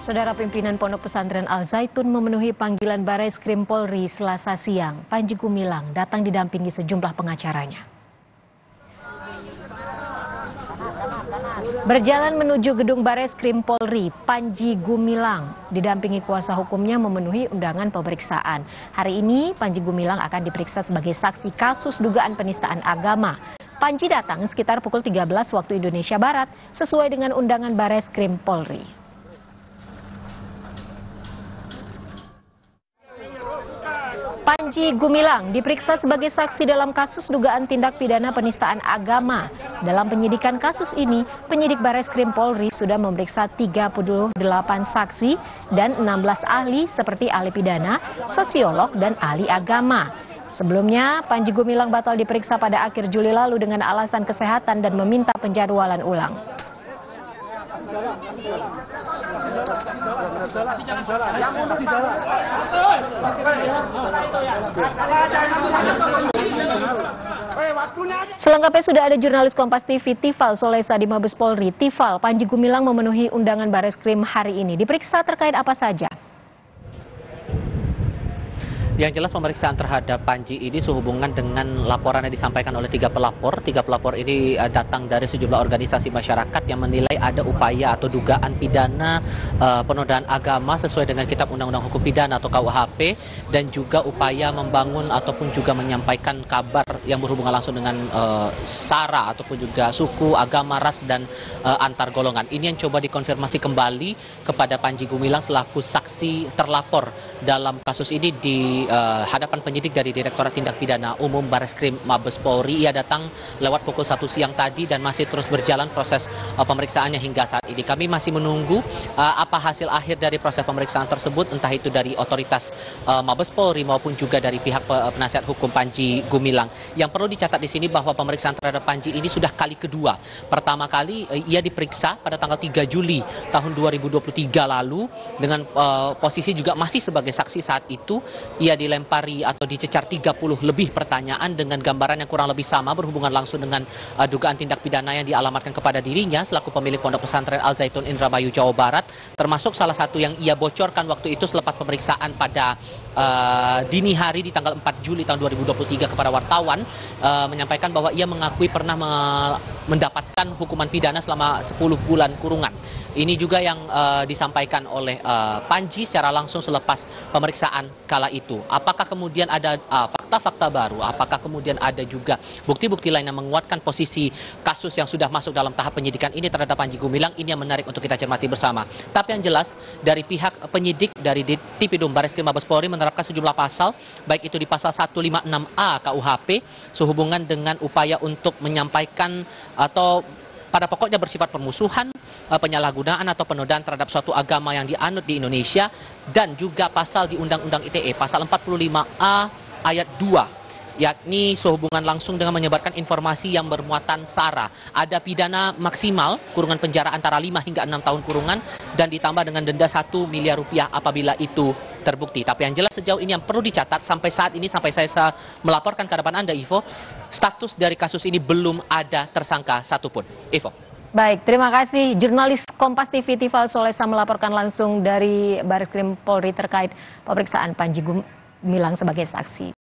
Saudara pimpinan Pondok Pesantren Al Zaitun memenuhi panggilan Bareskrim Polri Selasa siang. Panji Gumilang datang didampingi sejumlah pengacaranya. Berjalan menuju gedung Bareskrim Polri, Panji Gumilang didampingi kuasa hukumnya memenuhi undangan pemeriksaan. Hari ini Panji Gumilang akan diperiksa sebagai saksi kasus dugaan penistaan agama. Panji datang sekitar pukul 13 waktu Indonesia Barat sesuai dengan undangan Bareskrim Polri. Panji Gumilang diperiksa sebagai saksi dalam kasus dugaan tindak pidana penistaan agama. Dalam penyidikan kasus ini, penyidik Bareskrim Polri sudah memeriksa 38 saksi dan 16 ahli seperti ahli pidana, sosiolog, dan ahli agama. Sebelumnya, Panji Gumilang batal diperiksa pada akhir Juli lalu dengan alasan kesehatan dan meminta penjadwalan ulang. Selengkapnya sudah ada jurnalis Kompas TV Tifal Solesa di Mabes Polri. Tifal, Panji Gumilang memenuhi undangan Bareskrim hari ini. Diperiksa terkait apa saja? Yang jelas pemeriksaan terhadap Panji ini sehubungan dengan laporan yang disampaikan oleh tiga pelapor. Tiga pelapor ini datang dari sejumlah organisasi masyarakat yang menilai ada upaya atau dugaan pidana penodaan agama sesuai dengan Kitab Undang-Undang Hukum Pidana atau KUHP, dan juga upaya membangun ataupun juga menyampaikan kabar yang berhubungan langsung dengan SARA ataupun juga suku, agama, ras, dan antar golongan. Ini yang coba dikonfirmasi kembali kepada Panji Gumilang selaku saksi terlapor dalam kasus ini di hadapan penyidik dari Direktorat Tindak Pidana Umum Bareskrim Mabes Polri. Ia datang lewat pukul 1 siang tadi dan masih terus berjalan proses pemeriksaannya hingga saat ini. Kami masih menunggu apa hasil akhir dari proses pemeriksaan tersebut, entah itu dari otoritas Mabes Polri maupun juga dari pihak penasihat hukum Panji Gumilang. Yang perlu dicatat di sini bahwa pemeriksaan terhadap Panji ini sudah kali kedua. Pertama kali ia diperiksa pada tanggal 3 Juli tahun 2023 lalu dengan posisi juga masih sebagai saksi saat itu. Ia dilempari atau dicecar 30 lebih pertanyaan dengan gambaran yang kurang lebih sama berhubungan langsung dengan dugaan tindak pidana yang dialamatkan kepada dirinya selaku pemilik Pondok Pesantren Al Zaitun Indramayu, Jawa Barat, termasuk salah satu yang ia bocorkan waktu itu selepas pemeriksaan pada dini hari di tanggal 4 Juli tahun 2023 kepada wartawan, menyampaikan bahwa ia mengakui pernah mendapatkan hukuman pidana selama 10 bulan kurungan. Ini juga yang disampaikan oleh Panji secara langsung selepas pemeriksaan kala itu. Apakah kemudian ada fakta-fakta baru? Apakah kemudian ada juga bukti-bukti lain yang menguatkan posisi kasus yang sudah masuk dalam tahap penyidikan ini terhadap Panji Gumilang? Ini yang menarik untuk kita cermati bersama. Tapi yang jelas dari pihak penyidik dari Tipidum Bareskrim Mabes Polri menerapkan sejumlah pasal, baik itu di pasal 156A KUHP sehubungan dengan upaya untuk menyampaikan atau pada pokoknya bersifat permusuhan, penyalahgunaan atau penodaan terhadap suatu agama yang dianut di Indonesia, dan juga pasal di Undang-Undang ITE, pasal 45A ayat 2, yakni sehubungan langsung dengan menyebarkan informasi yang bermuatan SARA. Ada pidana maksimal kurungan penjara antara 5 hingga 6 tahun kurungan dan ditambah dengan denda 1 miliar rupiah apabila itu terbukti. Tapi yang jelas sejauh ini yang perlu dicatat sampai saat ini, sampai saya melaporkan ke hadapan Anda, Ivo, status dari kasus ini belum ada tersangka satupun. Ivo. Baik, terima kasih. Jurnalis Kompas TV Tifal Solesa melaporkan langsung dari Bareskrim Polri terkait pemeriksaan Panji Gumilang sebagai saksi.